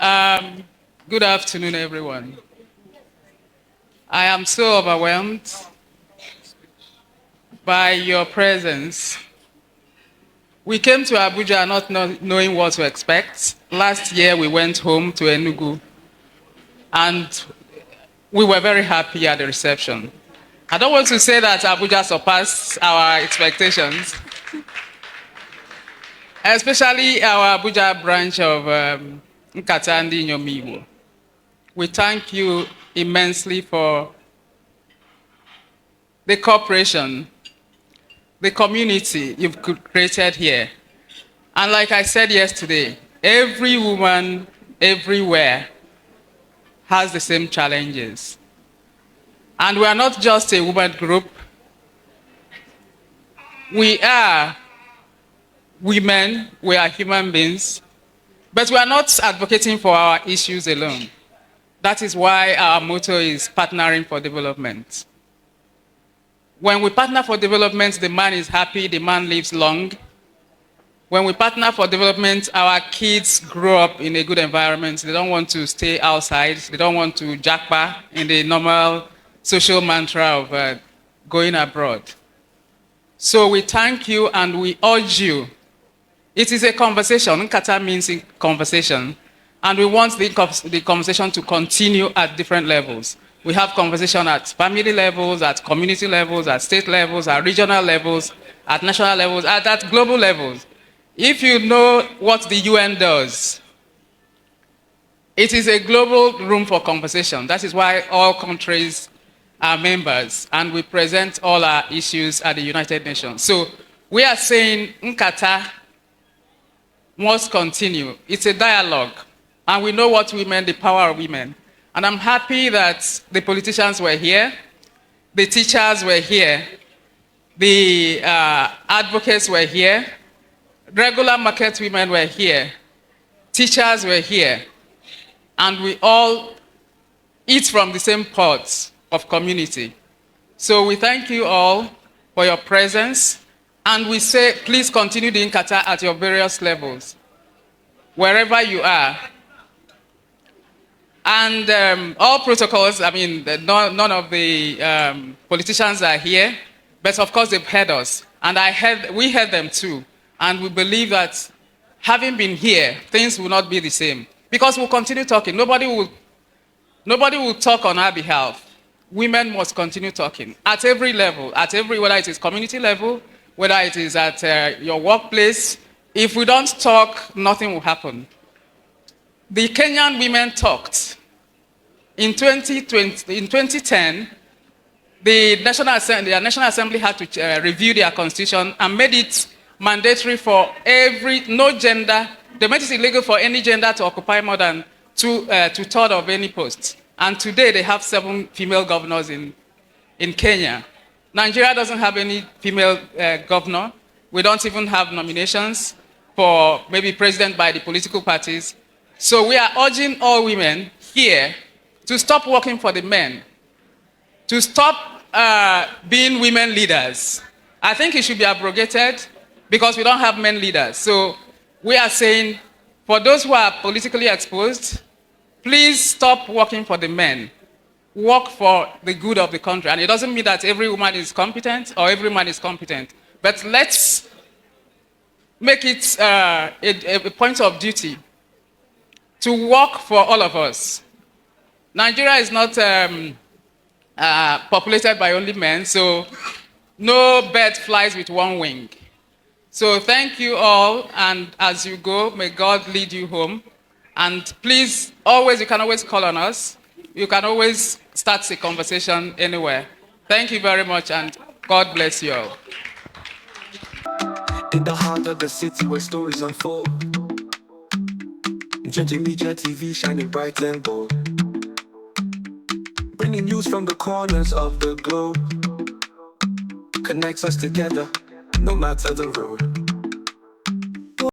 Um, Good afternoon, everyone. I am so overwhelmed by your presence. We came to Abuja not knowing what to expect. Last year, we went home to Enugu, and we were very happy at the reception. I don't want to say that Abuja surpassed our expectations, especially our Abuja branch of Nkata Igbo. We thank you immensely for the cooperation, the community you've created here. And like I said yesterday, every woman everywhere has the same challenges. And we are not just a woman group. We are women, we are human beings, but we are not advocating for our issues alone. That is why our motto is partnering for development. When we partner for development, the man is happy, the man lives long. When we partner for development, our kids grow up in a good environment. They don't want to stay outside. They don't want to jackpot in the normal social mantra of going abroad. So we thank you and we urge you. It is a conversation. Nkata means conversation. And we want the conversation to continue at different levels. We have conversation at family levels, at community levels, at state levels, at regional levels, at national levels, at global levels. If you know what the UN does, it is a global room for conversation. That is why all countries are members, and we present all our issues at the United Nations. So we are saying Nkata must continue. It's a dialogue. And we know what women, the power of women. And I'm happy that the politicians were here, the teachers were here, the advocates were here, regular market women were here, teachers were here, and we all eat from the same pots of community. So we thank you all for your presence, and we say please continue the Nkata at your various levels, wherever you are. And all protocols, I mean, none of the politicians are here, but of course they've heard us. And we heard them too. And we believe that having been here, things will not be the same. Because we'll continue talking. Nobody will talk on our behalf. Women must continue talking at every level, whether it is community level, whether it is at your workplace. If we don't talk, nothing will happen. The Kenyan women talked. In 2010, the National Assembly had to review their constitution and made it mandatory for no gender. They made it illegal for any gender to occupy more than two-thirds of any post. And today they have 7 female governors in Kenya. Nigeria doesn't have any female governor. We don't even have nominations for maybe president by the political parties. So we are urging all women here to stop working for the men, to stop being women leaders. I think it should be abrogated because we don't have men leaders. So we are saying, for those who are politically exposed, please stop working for the men. Work for the good of the country. And it doesn't mean that every woman is competent or every man is competent. But let's make it a point of duty to work for all of us. Nigeria is not populated by only men, so no bird flies with one wing. So thank you all, and as you go, may God lead you home. And please, you can always call on us. You can always start a conversation anywhere. Thank you very much, and God bless you all. In the heart of the city where stories unfold, Nnedi Media TV shining bright and bold, bringing news from the corners of the globe, connects us together, no matter the road.